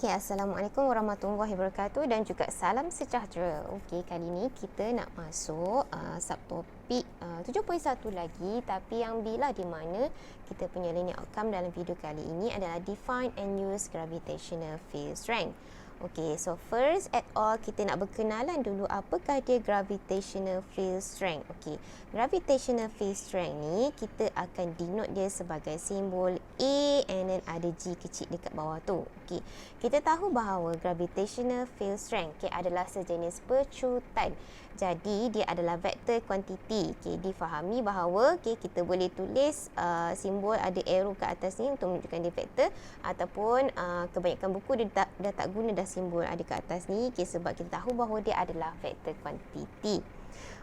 Okey, Assalamualaikum warahmatullahi wabarakatuh dan juga salam sejahtera. Okey, kali ni kita nak masuk subtopik 7.1 lagi, tapi yang bila di mana kita punya learning outcome dalam video kali ini adalah define and use gravitational field strength. Okey, so first at all kita nak berkenalan dulu apakah dia gravitational field strength. Okey, gravitational field strength ni kita akan denote dia sebagai simbol A and then ada G kecil dekat bawah tu. Okey, kita tahu bahawa gravitational field strength adalah sejenis pecutan. Jadi dia adalah vektor kuantiti. Difahami bahawa kita boleh tulis simbol ada arrow ke atas ni untuk menunjukkan dia vektor, ataupun kebanyakan buku dia dah tak guna dah simbol ada ke atas ni sebab kita tahu bahawa dia adalah vektor kuantiti.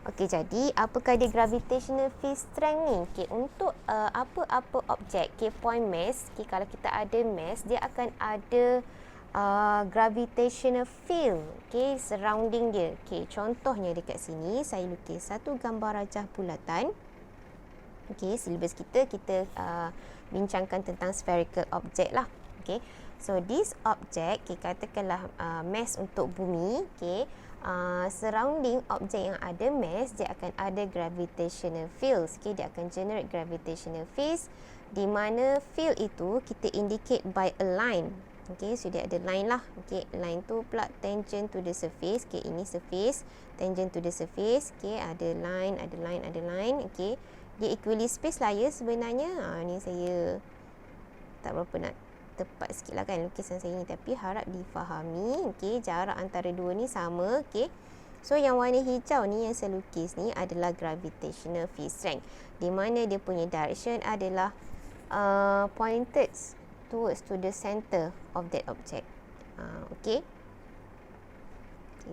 Okey, jadi apakah dia gravitational field strength ni? Untuk apa-apa objek, point mass, kalau kita ada mass, dia akan ada gravitational field surrounding dia. Contohnya dekat sini saya lukis satu gambar rajah bulatan. Silibus kita bincangkan tentang spherical object lah. So this object katakanlah mass untuk bumi. Surrounding objek yang ada mass, dia akan ada gravitational fields. Dia akan generate gravitational fields, di mana field itu kita indicate by a line. So dia ada line lah. Line tu pula tangent to the surface. Ini surface, tangent to the surface. Ada line, ada line, ada line. Dia equally space lah ya sebenarnya. Ni saya tak berapa nak tepat sikit lah kan lukisan saya ni, tapi harap difahami. Jarak antara dua ni sama. So yang warna hijau ni yang saya lukis ni adalah gravitational field strength, di mana dia punya direction adalah pointed towards to the center of that object.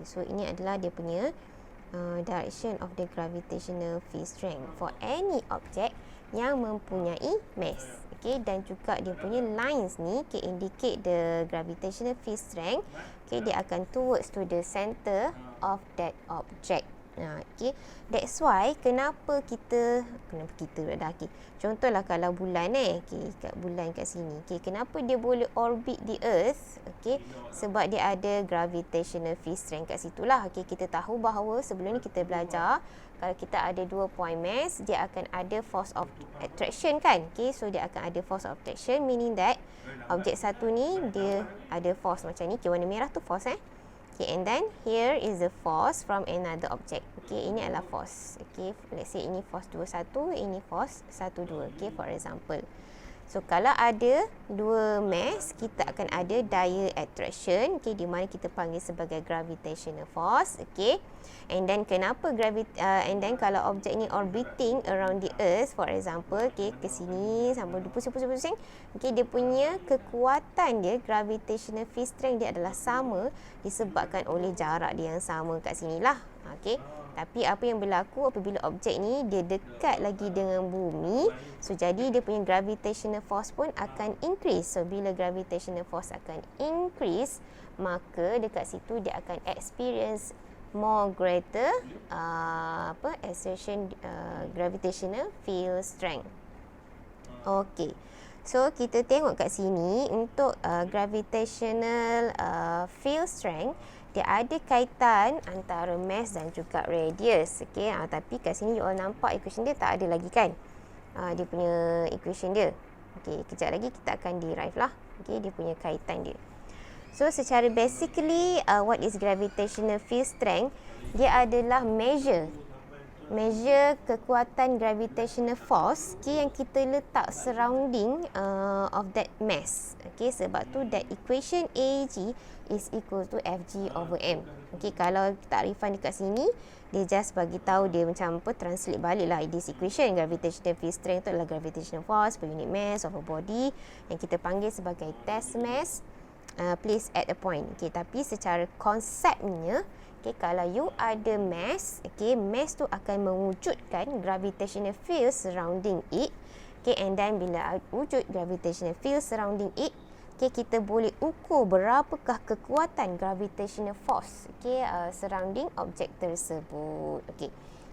So ini adalah dia punya direction of the gravitational field strength for any object yang mempunyai mass. Dan juga dia punya lines ni indicate the gravitational field strength. Dia akan towards to the center of that object. That's why kenapa kita contohlah kalau bulan kat bulan kat sini. Kenapa dia boleh orbit the earth? Sebab dia ada gravitational field strength kat situlah. Kita tahu bahawa sebelum ni kita belajar kalau kita ada dua point mass, dia akan ada force of attraction kan. So dia akan ada force of attraction, meaning that objek satu ni dia ada force macam ni. Warna merah tu force and then here is the force from another object. Ini adalah force. Let's say ini force 21, ini force 12. For example. So kalau ada dua mass, kita akan ada dire attraction, di mana kita panggil sebagai gravitational force. And then kenapa and then kalau objek ni orbiting around the earth, for example, ke sini sampai pusing-pusing, dia punya kekuatan dia, gravitational field strength dia adalah sama disebabkan oleh jarak dia yang sama kat sinilah. Tapi apa yang berlaku apabila objek ni dia dekat lagi dengan bumi, so jadi dia punya gravitational force pun akan increase. So bila gravitational force akan increase, maka dekat situ dia akan experience more greater assertion gravitational field strength. So kita tengok kat sini untuk gravitational field strength, dia ada kaitan antara mass dan juga radius. Tapi kat sini you all nampak equation dia tak ada lagi kan. Dia punya equation dia. Kejap lagi kita akan derive lah. Dia punya kaitan dia. So secara basically what is gravitational field strength? Dia adalah measure kekuatan gravitational force yang kita letak surrounding of that mass. Sebab tu that equation AG is equal to Fg over m. Kalau takrifan dekat sini, dia just bagi tahu dia macam translate balik lah this equation. Gravitational field strength tu adalah gravitational force per unit mass of a body yang kita panggil sebagai test mass placed at a point. Tapi secara konsepnya, kalau you ada mass, mass tu akan mewujudkan gravitational field surrounding it. And then bila wujud gravitational field surrounding it, kita boleh ukur berapakah kekuatan gravitational force surrounding objek tersebut.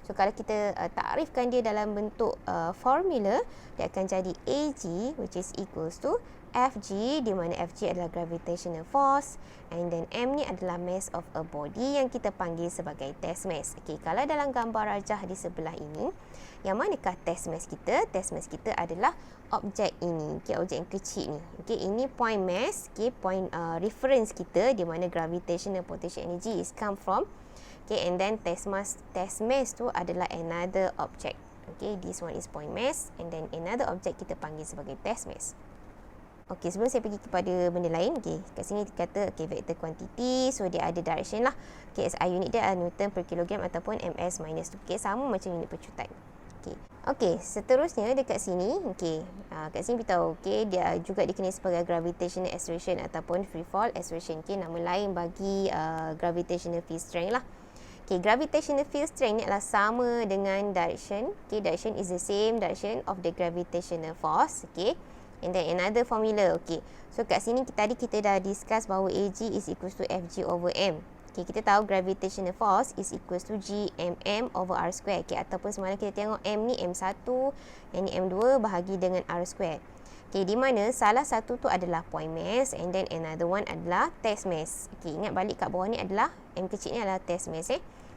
So kalau kita takrifkan dia dalam bentuk formula, dia akan jadi AG which is equals to FG, di mana FG adalah gravitational force, and then M ni adalah mass of a body yang kita panggil sebagai test mass. Okey, kalau dalam gambar rajah di sebelah ini, yang manakah test mass kita? Test mass kita adalah objek ini, okey, objek yang kecil ni. Okey, ini point mass, okey, point reference kita di mana gravitational potential energy is come from. Okay, and then test mass tu adalah another object. Okay, this one is point mass, and then another object kita panggil sebagai test mass. Okay, sebelum saya pergi kepada benda lain, okay, kat sini kata okay, vector quantity, so dia ada direction lah. Okay, SI unit dia adalah Newton per kilogram ataupun MS minus 2. Okay, sama macam unit percutan. Okay, seterusnya dekat sini, okay, kat sini beritahu, okay, dia juga dikenali sebagai gravitational acceleration ataupun free fall acceleration. Okay, nama lain bagi gravitational field strength lah. Okay, gravitational field strength ni adalah sama dengan direction. Okay, direction is the same direction of the gravitational force. Okay, and then another formula. Okay, so kat sini tadi kita dah discuss bahawa AG is equals to FG over M. Okay, kita tahu gravitational force is equals to GMM over R square. Okay, ataupun semalam kita tengok M ni M1, yang ni M2 bahagi dengan R square. Okay, di mana salah satu tu adalah point mass and then another one adalah test mass. Okay, ingat balik kat bawah ni adalah M kecil ni adalah test mass.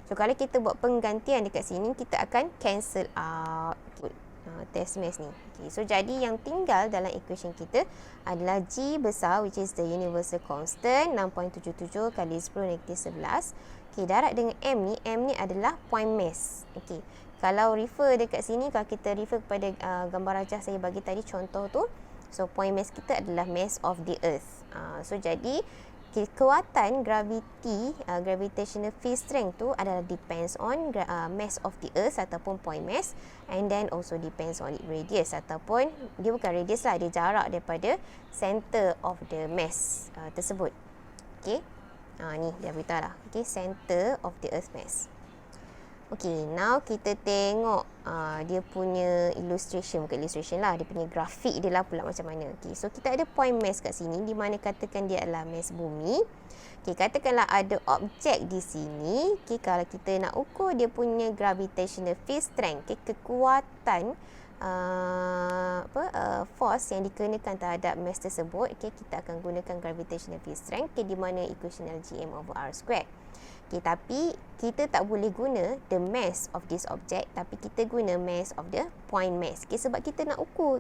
So, kalau kita buat penggantian dekat sini, kita akan cancel out test mass ni. Okay, so, jadi yang tinggal dalam equation kita adalah G besar, which is the universal constant, 6.77 kali 10 negatif 11. Okay, darab dengan M ni adalah point mass. Okay, kalau refer dekat sini, kalau kita refer kepada gambar rajah saya bagi tadi contoh tu, so point mass kita adalah mass of the earth. So, jadi kekuatan gravitational field strength tu adalah depends on mass of the earth ataupun point mass, and then also depends on radius ataupun dia bukan radius lah, dia jarak daripada center of the mass tersebut. Okay, ni dia beritahu lah. Okay, center of the earth mass. Okay, now kita tengok dia punya illustration, bukan illustration lah, dia punya grafik dia lah pula macam mana. Okay, so kita ada point mass kat sini, di mana katakan dia adalah mass bumi. Okay, katakanlah ada objek di sini. Okay, kalau kita nak ukur dia punya gravitational field strength, okay, kekuatan force yang dikenakan terhadap mass tersebut, okay, kita akan gunakan gravitational field strength, okay, di mana equation GM over R square. Okay, tapi kita tak boleh guna the mass of this object, tapi kita guna mass of the point mass. Okay, sebab kita nak ukur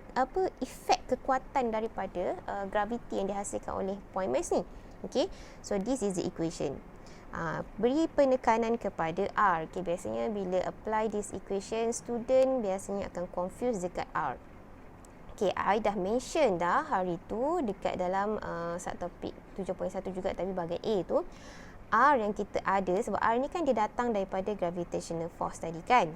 efek kekuatan daripada gravity yang dihasilkan oleh point mass ni. Okay, so this is the equation. Beri penekanan kepada R. Okay, biasanya bila apply this equation, student biasanya akan confuse dekat R. Okay, I dah mention dah hari tu dekat dalam subtopik 7.1 juga, tapi bahagian A tu, R yang kita ada, sebab R ni kan dia datang daripada gravitational force tadi kan.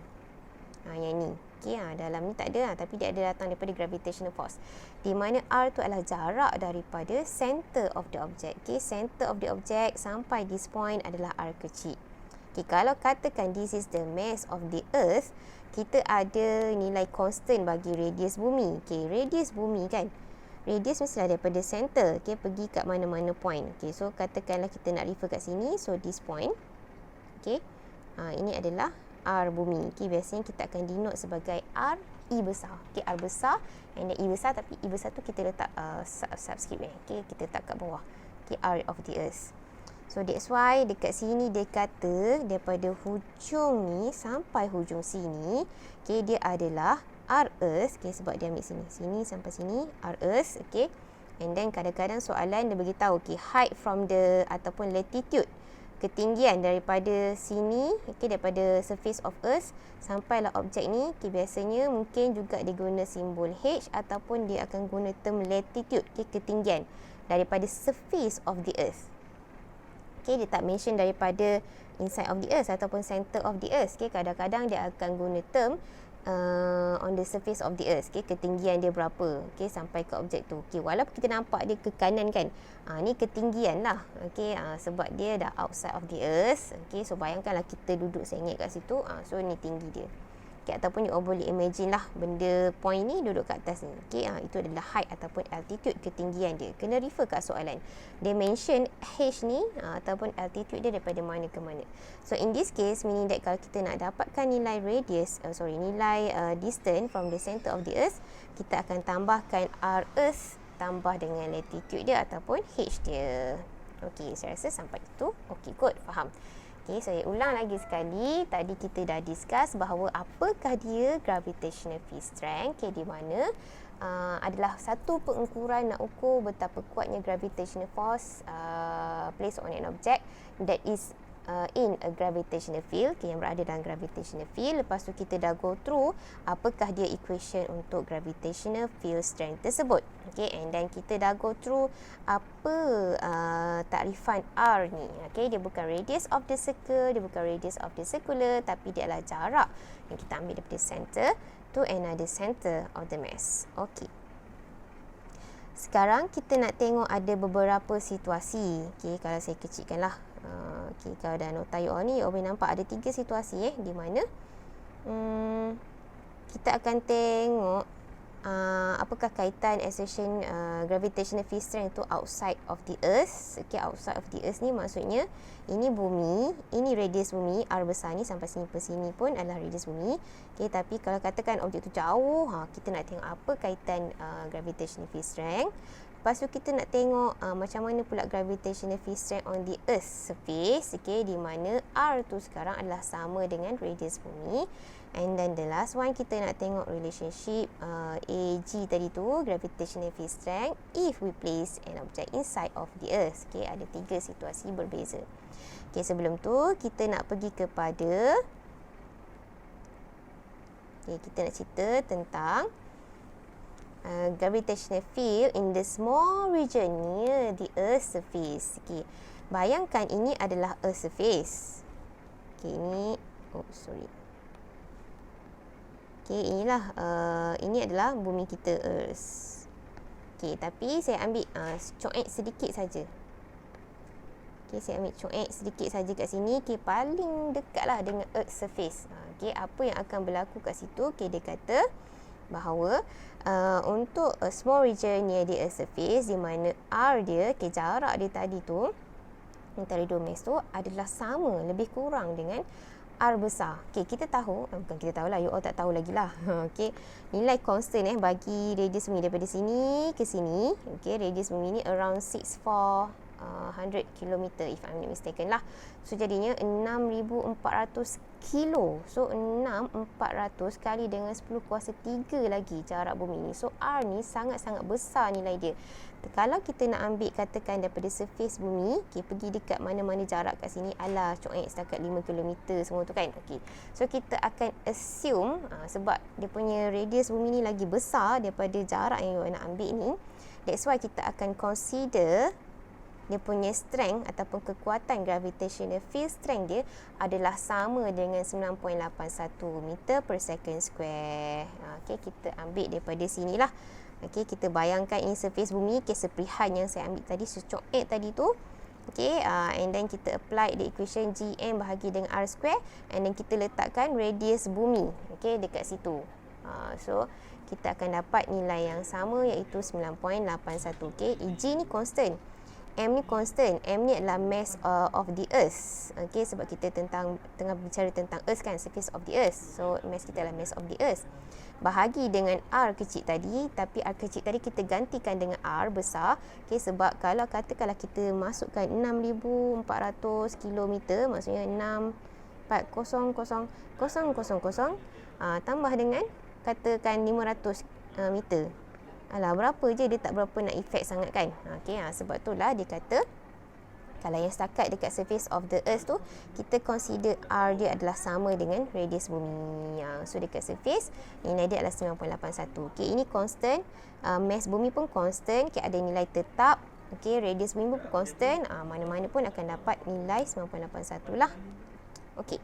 Yang ni. Okay, dalam ni tak ada, tapi dia ada datang daripada gravitational force. Di mana R tu adalah jarak daripada center of the object. Okay, center of the object sampai this point adalah R kecil. Okay, kalau katakan this is the mass of the earth, kita ada nilai constant bagi radius bumi. Okay, radius bumi kan, radius mestilah daripada center, okay, pergi kat mana-mana point. Okay, so katakanlah kita nak refer kat sini, so this point. Okay, ini adalah R bumi. Okay, biasanya kita akan denote sebagai R I besar. Okay, R besar and then I besar, tapi I besar tu kita letak subscript ni. Okay, kita letak kat bawah. Okay, R of the earth. So that's why dekat sini dia kata daripada hujung ni sampai hujung sini, okay, dia adalah R earth. Okay, sebab dia ambil sini sampai sini R earth. Okay, and then kadang-kadang soalan dia beritahu, okay, height from the ataupun latitude, ketinggian daripada sini, okay, daripada surface of earth sampailah objek ni. Okay, biasanya mungkin juga dia guna simbol H ataupun dia akan guna term latitude, okay, ketinggian daripada surface of the earth. Okay, dia tak mention daripada inside of the earth ataupun center of the earth. Okay, kadang-kadang dia akan guna term on the surface of the earth. Okay, ketinggian dia berapa, okay, sampai ke objek tu. Okay, walaupun kita nampak dia ke kanan kan, ni ketinggian lah. Okay, sebab dia dah outside of the earth. Okay, so bayangkanlah kita duduk sengit kat situ, so ni tinggi dia. Okay, ataupun you boleh imagine lah benda point ni duduk kat atas ni. Okay, itu adalah height ataupun altitude, ketinggian dia. Kena refer kat soalan. Dia mention H ni ataupun altitude dia daripada mana ke mana. So in this case, meaning that kalau kita nak dapatkan nilai radius, nilai distance from the center of the earth, kita akan tambahkan R earth ditambah dengan latitude dia ataupun H dia. Okey, saya rasa sampai itu okey kot, faham. Okey, saya ulang lagi sekali. Tadi kita dah discuss bahawa apakah dia gravitational field strength, okay, di mana adalah satu pengukuran nak ukur betapa kuatnya gravitational force placed on an object that is in a gravitational field, okay, yang berada dalam gravitational field. Lepas tu kita dah go through apakah dia equation untuk gravitational field strength tersebut, okay, and then kita dah go through apa takrifan R ni, okay, dia bukan radius of the circle, dia bukan radius of the circular, tapi dia adalah jarak yang kita ambil daripada center to another center of the mass. Okay, sekarang kita nak tengok ada beberapa situasi, okay, kalau saya kecilkan lah. Okay, kalau dah nota you all ni, you all boleh nampak ada 3 situasi di mana kita akan tengok apakah kaitan assertion gravitational field strength tu outside of the earth. Okay, outside of the earth ni maksudnya ini bumi, ini radius bumi, R besar ni sampai sini per sini pun adalah radius bumi. Okay, tapi kalau katakan objek tu jauh, kita nak tengok apa kaitan gravitational field strength. Lepas tu kita nak tengok macam mana pula gravitational field strength on the earth surface, okay, di mana R tu sekarang adalah sama dengan radius bumi. And then the last one, kita nak tengok relationship AG tadi tu, gravitational field strength if we place an object inside of the earth. Okay, ada 3 situasi berbeza. Okay, sebelum tu kita nak pergi kepada kita nak cerita tentang gravitational field in the small region near the earth surface. Okay, bayangkan ini adalah earth surface. Okay, ini okay, inilah ini adalah bumi kita, earth. Okay, tapi saya ambil coek sedikit saja. Okay, saya ambil coek sedikit saja kat sini. Okay, paling dekatlah dengan earth surface. Okay, apa yang akan berlaku kat situ? Okay, dia kata bahawa untuk a small region near the earth surface, di mana R dia, okay, jarak dia tadi tu antara dua mass tu adalah sama, lebih kurang dengan R besar. Okay, kita tahu, bukan kita tahulah, you all tak tahu lagi lah. Okay, nilai constant bagi radius bumi daripada sini ke sini. Okay, radius bumi ni around 6,400 km if I'm not mistaken lah. So jadinya 6,400 kilo. So 6,400 kali dengan 10 kuasa 3 lagi jarak bumi ni. So R ni sangat-sangat besar nilai dia. Kalau kita nak ambil katakan daripada surface bumi, okay, pergi dekat mana-mana jarak kat sini, alah coek setakat 5 km semua tu kan. Okay, so kita akan assume sebab dia punya radius bumi ni lagi besar daripada jarak yang you nak ambil ni, that's why kita akan consider dia punya strength ataupun kekuatan gravitational field strength dia adalah sama dengan 9.81 meter per second square. Okay, kita ambil daripada sini lah. Okay, kita bayangkan ini surface bumi, okay, seprihan yang saya ambil tadi, secoek tadi tu. Okay, and then kita apply the equation GM bahagi dengan R square, and then kita letakkan radius bumi, okay, dekat situ. So kita akan dapat nilai yang sama, iaitu 9.81. Okay, G ni constant, M ni constant. M ni adalah mass of the earth. Okay, sebab kita tengah bicara tentang earth kan, surface of the earth. So mass kita adalah mass of the earth. Bahagi dengan R kecil tadi, tapi R kecil tadi kita gantikan dengan R besar. Okay, sebab kalau katakanlah kita masukkan 6,400 km, maksudnya 6,400,000 tambah dengan katakan 500 meter. Alah, berapa je, dia tak berapa nak efek sangat kan. Okay, sebab itulah dia kata kalau yang setakat dekat surface of the earth tu, kita consider R dia adalah sama dengan radius bumi. So dekat surface, nilai dia adalah 9.81. Okay, ini constant, mass bumi pun constant, okay, ada nilai tetap. Okay, radius bumi pun constant, mana-mana pun akan dapat nilai 9.81 lah. Okay,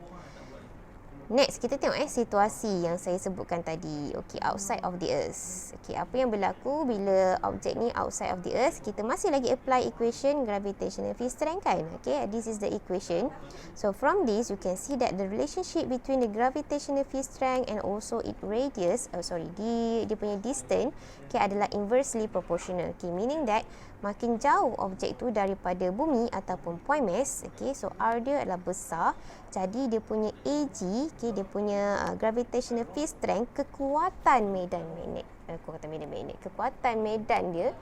next kita tengok situasi yang saya sebutkan tadi. Okay, outside of the earth. Okay, apa yang berlaku bila objek ni outside of the earth? Kita masih lagi apply equation gravitational field strength kan. Okay, this is the equation. So from this you can see that the relationship between the gravitational field strength and also its radius, dia punya distance, okay, adalah inversely proportional. Okay, meaning that makin jauh objek tu daripada bumi ataupun point mass, okay, so R dia adalah besar, jadi dia punya AG, okay, dia punya gravitational field strength, kekuatan medan magnet dia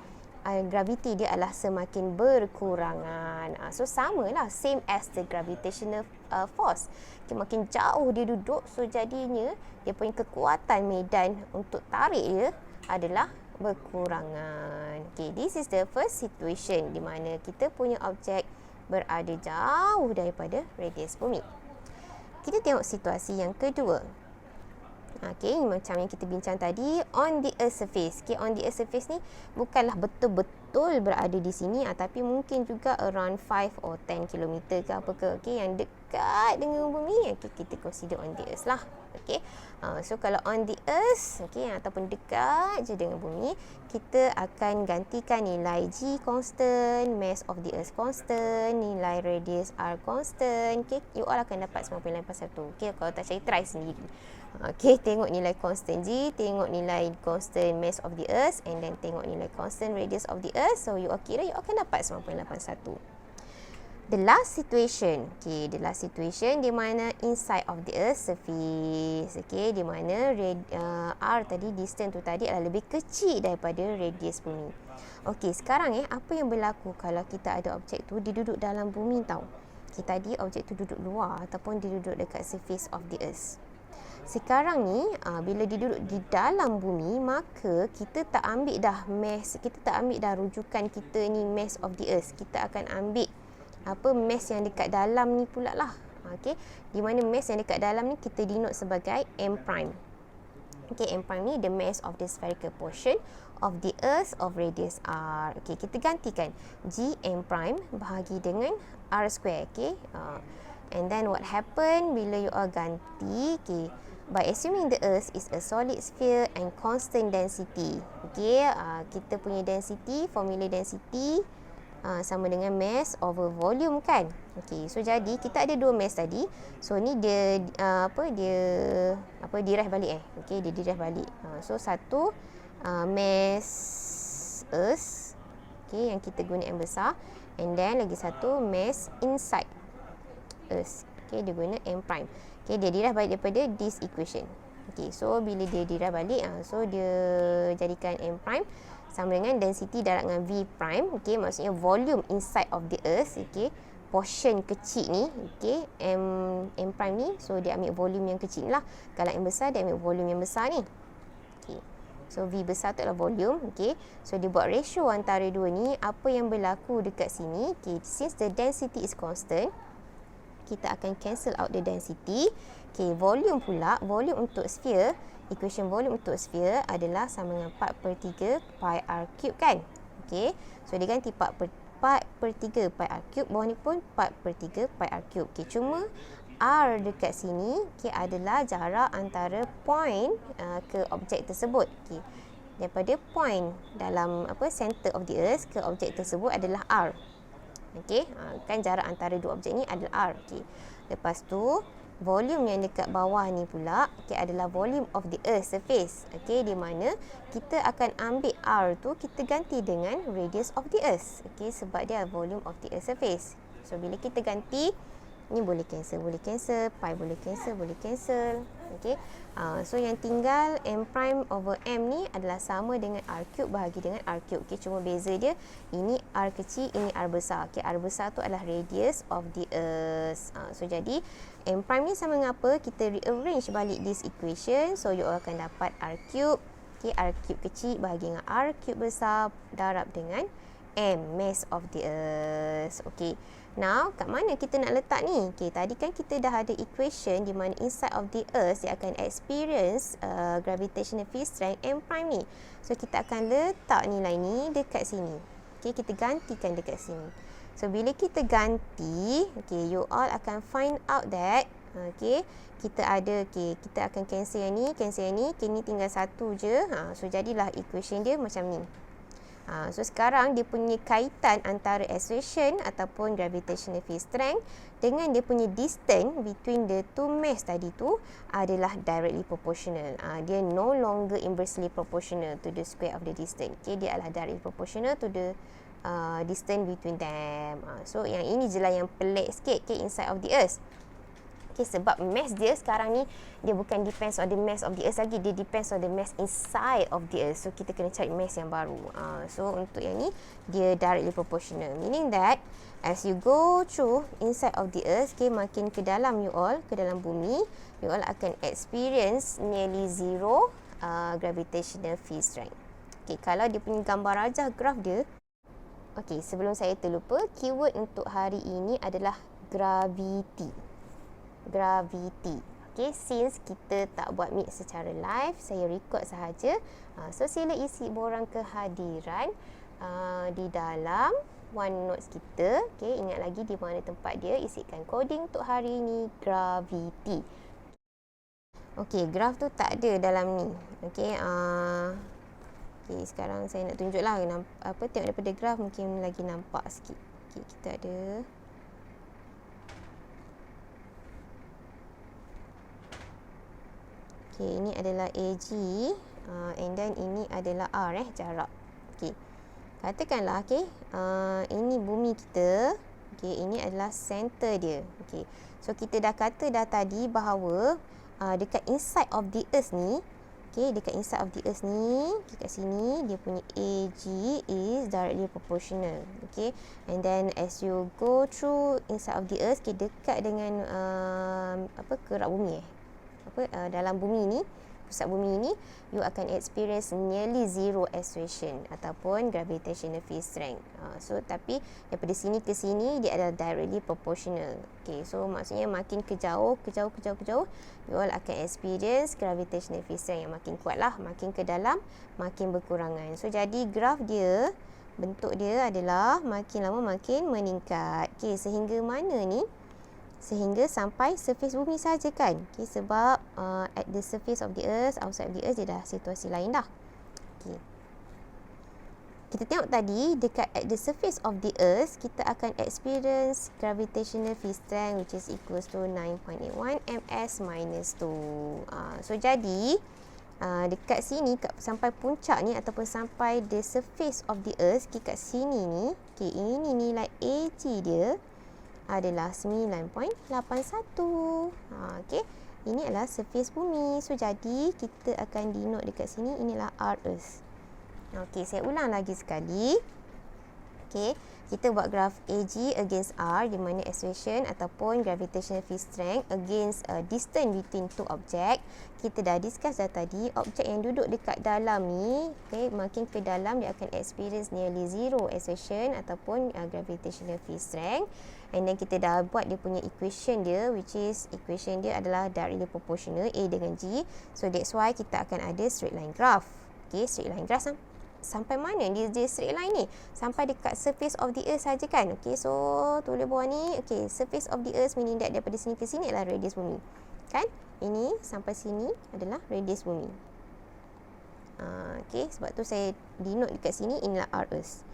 gravity dia adalah semakin berkurangan. So samalah, same as the gravitational force. Okay, makin jauh dia duduk, so jadinya dia punya kekuatan medan untuk tarik dia adalah berkurangan. Okay, this is the first situation di mana kita punya objek berada jauh daripada radius bumi. Kita tengok situasi yang kedua. Okay, macam yang kita bincang tadi, on the earth surface. Okay, on the earth surface ni bukanlah betul-betul berada di sini, tapi mungkin juga around 5 or 10 km ke apa ke. Okay, yang dekat dengan bumi, okay, kita consider on the earth lah. Okay, so kalau on the earth, okay, ataupun dekat je dengan bumi, kita akan gantikan nilai G constant, mass of the earth constant, nilai radius R constant. Okay, you all akan dapat 9.81. Okay, kalau tak cari, try sendiri. Okay, tengok nilai constant G, tengok nilai constant mass of the earth, and then tengok nilai constant radius of the earth. So you all kira, you akan dapat 9.81. The last situation, okay, the last situation di mana inside of the earth surface, okay, di mana R tadi, distance tu tadi adalah lebih kecil daripada radius bumi. Okay, sekarang apa yang berlaku kalau kita ada objek tu dia duduk dalam bumi tau. Okay, tadi objek tu duduk luar ataupun dia duduk dekat surface of the earth. Sekarang ni bila dia duduk di dalam bumi, maka kita tak ambil dah mass, kita tak ambil dah rujukan kita ni mass of the earth. Kita akan ambil mass yang dekat dalam ni pula lah. Okey, di mana mass yang dekat dalam ni kita denote sebagai m prime. Okey, m prime ni the mass of the spherical portion of the earth of radius r. Okey, kita gantikan g m prime bahagi dengan r square. Okey, and then what happen bila you all ganti, okay, by assuming the earth is a solid sphere and constant density. Okey, kita punya density, formula density sama dengan mass over volume kan. Okey, so jadi kita ada dua mass tadi. So ni dia derive balik Okey, dia derive balik. So satu mass earth, okey, yang kita guna M besar, and then lagi satu mass inside earth. Okey, dia guna M prime. Okey, dia derive balik daripada this equation. Okey, so bila dia derive balik, so dia jadikan M prime sama dengan density darab dengan V prime. Okey, maksudnya volume inside of the earth. Okey, portion kecil ni, okey, M prime ni, so dia ambil volume yang kecil lah. Kalau M besar, dia ambil volume yang besar ni. Okey, so V besar tu adalah volume. Okey, so dia buat ratio antara dua ni. Apa yang berlaku dekat sini, okey, since the density is constant, kita akan cancel out the density. Okey, volume pula, volume untuk sphere, equation volume untuk sphere adalah sama dengan 4/3 pi r cube kan. Okey, so dia ganti 4/3 pi r cube, bawah ni pun 4/3 pi r cube. Okey, cuma r dekat sini, okey, adalah jarak antara point ke objek tersebut. Okey, daripada point dalam center of the earth ke objek tersebut adalah r. Okey, kan jarak antara dua objek ni adalah r. Okey, lepas tu volume yang dekat bawah ni pula, okey, adalah volume of the earth surface. Okey, di mana kita akan ambil r tu, kita ganti dengan radius of the earth. Okey, sebab dia volume of the earth surface. So bila kita ganti, ni boleh cancel, pi boleh cancel. Okey, so yang tinggal m prime over m ni adalah sama dengan r cube bahagi dengan r cube. Okey, cuma beza dia, ini r kecil, ini r besar. Okey, r besar tu adalah radius of the earth. So jadi m prime ni sama dengan apa? Kita rearrange balik this equation. So you akan dapat r cube. Okey, r cube kecil bahagi dengan r cube besar darab dengan m, mass of the earth. Okey, now kat mana kita nak letak ni? Okey, tadi kan kita dah ada equation di mana inside of the earth dia akan experience gravitational field strength m prime ni. So kita akan letak nilai ni dekat sini. Okey, kita gantikan dekat sini. So bila kita ganti, okey, you all akan find out that, okey, kita ada, okey, kita akan cancel yang ni, okey, ni tinggal satu je. So jadilah equation dia macam ni. So sekarang dia punya kaitan antara acceleration ataupun gravitational field strength dengan dia punya distance between the two mass tadi tu adalah directly proportional. Dia no longer inversely proportional to the square of the distance. Okay, dia adalah directly proportional to the distance between them. So yang ini je lah yang pelik sikit, okay, inside of the earth. Okay, sebab mass dia sekarang ni dia bukan depends on the mass of the earth lagi, dia depends on the mass inside of the earth. So kita kena cari mass yang baru. So untuk yang ni dia directly proportional, meaning that as you go through inside of the earth, okay, makin ke dalam ke dalam bumi, you all akan experience nearly zero gravitational field strength. Okay, kalau dia punya gambar rajah graf dia. Okay, sebelum saya terlupa, keyword untuk hari ini adalah gravity. Gravity. Okay, since kita tak buat meet secara live, saya record sahaja. So sila isi borang kehadiran di dalam OneNote kita. Okay, ingat lagi di mana tempat dia, isikan coding untuk hari ini, gravity. Okay, graf tu tak ada dalam ni. Okay, okay, sekarang saya nak tunjuk lah tengok daripada graf mungkin lagi nampak sikit. Okay, kita ada okay, ini adalah AG and then ini adalah R, jarak. Okay, katakanlah okay, ini bumi kita. Okay, ini adalah center dia. Okay, so kita dah kata tadi bahawa dekat inside of the earth ni, okay, dekat inside of the earth ni, okay, kat sini dia punya AG is directly proportional. Okay, and then as you go through inside of the earth, okay, dekat dengan kerak bumi dalam bumi ni, pusat bumi ni, you akan experience nearly zero acceleration ataupun gravitational field strength. So tapi daripada sini ke sini dia adalah directly proportional. Okay, so maksudnya makin ke jauh, you all akan experience gravitational field strength yang makin kuat lah. Makin ke dalam, makin berkurangan. So jadi graf dia, bentuk dia adalah makin lama makin meningkat. Okay, sehingga mana ni? Sehingga sampai surface bumi saja kan. Okay, sebab at the surface of the earth, outside of the earth, dia dah situasi lain dah. Okay. Kita tengok tadi, dekat at the surface of the earth, kita akan experience gravitational field strength which is equals to 9.81 ms minus 2. So jadi, dekat sini, sampai puncak ni ataupun sampai the surface of the earth, okay, kat sini ni, okay, ini nilai AG dia adalah 9.81. Okay, ini adalah surface bumi. So jadi kita akan denote dekat sini, inilah R Earth. Okay, saya ulang lagi sekali. Okay, kita buat graf AG against R, di mana acceleration ataupun gravitational field strength against distance between two object. Kita dah discuss tadi, objek yang duduk dekat dalam ni, okay, makin ke dalam dia akan experience nearly zero acceleration ataupun gravitational field strength. And then kita dah buat dia punya equation dia, which is equation dia adalah directly proportional A dengan G. So that's why kita akan ada straight line graph. Okay, straight line graph sampai mana dia straight line ni? Sampai dekat surface of the earth saja kan? Okay, so tulis bawah ni, okay, surface of the earth meaning that daripada sini ke sini adalah radius bumi. Kan? Ini sampai sini adalah radius bumi. Okay, sebab tu saya denote dekat sini, inilah R Earth.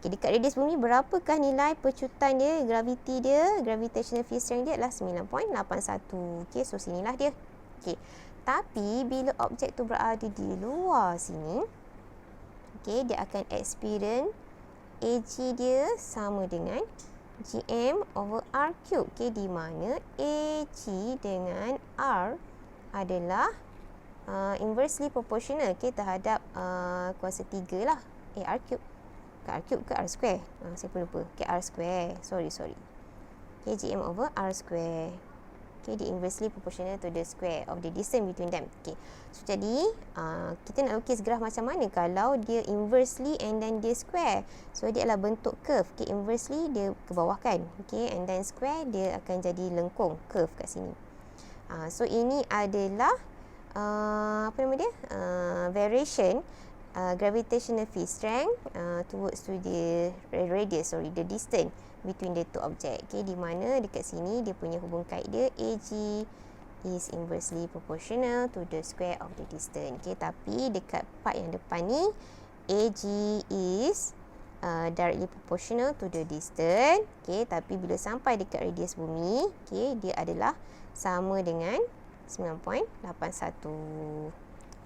Okay, dekat radius bumi berapakah nilai pecutan dia, gravity dia, gravitational field strength dia adalah 9.81. Okay, so sinilah dia. Okay, tapi bila objek tu berada di luar sini, okay, dia akan experience AG dia sama dengan GM over R cube. Okay, di mana AG dengan R adalah inversely proportional, okay, terhadap kuasa 3 lah. R cube. R cube ke R square? Saya pun lupa. Okay, R square. Sorry. Okay, GM over R square. Okay, dia inversely proportional to the square of the distance between them. Okay, so jadi kita nak lukis graf macam mana kalau dia inversely and then dia square. So dia adalah bentuk curve. Okay, inversely dia ke bawah kan. Okay, and then square dia akan jadi lengkung, curve kat sini. So ini adalah apa nama dia? Variation gravitational field strength towards to the radius, the distance between the two object. Okay, di mana dekat sini dia punya hubung kait dia AG is inversely proportional to the square of the distance. Okay, tapi dekat part yang depan ni AG is directly proportional to the distance. Okay, tapi bila sampai dekat radius bumi, okay, dia adalah sama dengan 9.81.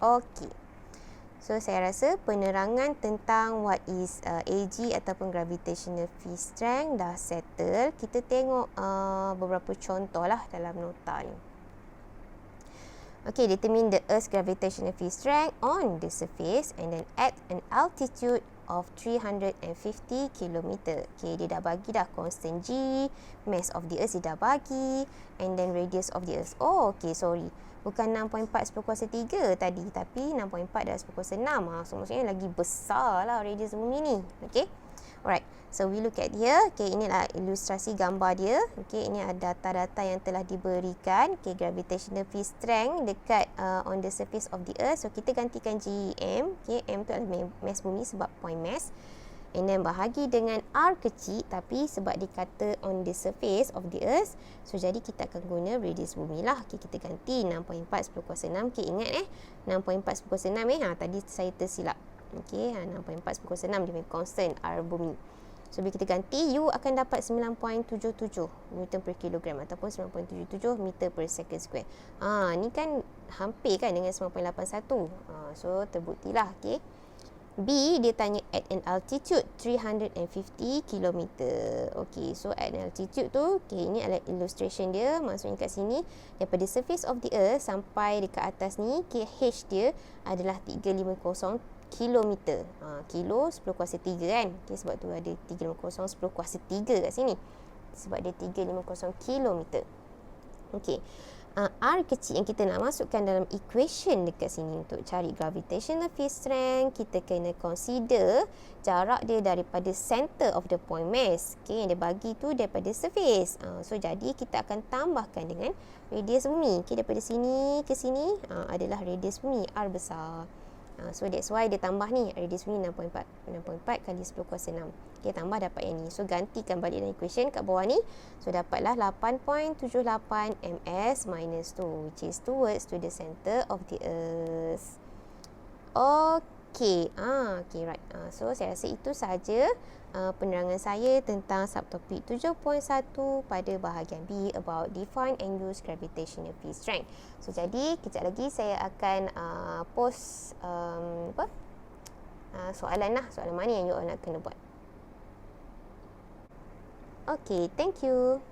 Okay. So saya rasa penerangan tentang what is AG ataupun gravitational field strength dah settle. Kita tengok beberapa contoh lah dalam nota ni. Okay, determine the Earth's gravitational field strength on the surface and then at an altitude of 350 km. Okay, dia dah bagi dah constant G, mass of the Earth dia dah bagi, and then radius of the Earth. Oh, okay, sorry. Bukan 6.4/3 tadi, tapi 6.4 dah 10/6. So, maksudnya lagi besar lah radius bumi ni. Okay. Alright. So, we look at here. Okay, inilah ilustrasi gambar dia. Okay, ini ada data-data yang telah diberikan. Okay, gravitational field strength dekat on the surface of the Earth. So, kita gantikan GM. Okay, M tu adalah mass bumi sebab point mass. And then bahagi dengan R kecil, tapi sebab dikata on the surface of the Earth, so jadi kita akan guna radius bumi lah. Okay, kita ganti 6.4/6. Okay, ingat 6.4/6 tadi saya tersilap. Okay, 6.4/6 dia punya constant R bumi. So bila kita ganti, U akan dapat 9.77 Newton per kilogram ataupun 9.77 meter per second square. Ni kan hampir kan dengan 9.81. So terbuktilah. Okay, B, dia tanya at an altitude 350 km. Okay, so at an altitude tu, okay, ini adalah illustration dia. Maksudnya kat sini, daripada surface of the Earth sampai dekat atas ni, H dia adalah 350 km. Kilo 10^3 kan. Okay, sebab tu ada 350 10^3 kat sini. Sebab dia 350 km. Okay. R kecil yang kita nak masukkan dalam equation dekat sini untuk cari gravitational field strength, kita kena consider jarak dia daripada center of the point mass. Okay, yang dia bagi tu daripada surface. So, jadi kita akan tambahkan dengan radius bumi. Okay, daripada sini ke sini adalah radius bumi, R besar. So, that's why dia tambah ni, radius bumi 6.4. 6.4 kali 10^6. Okay, tambah dapat yang ni. So, gantikan balik dalam equation kat bawah ni. So, dapatlah 8.78 ms minus 2, which is towards to the center of the Earth. Okay. Okay, right. So, saya rasa itu sahaja penerangan saya tentang subtopik 7.1 pada bahagian B about define and use gravitational field strength. So, jadi kejap lagi saya akan post soalan lah. Soalan mana yang you all nak kena buat. Okay, thank you.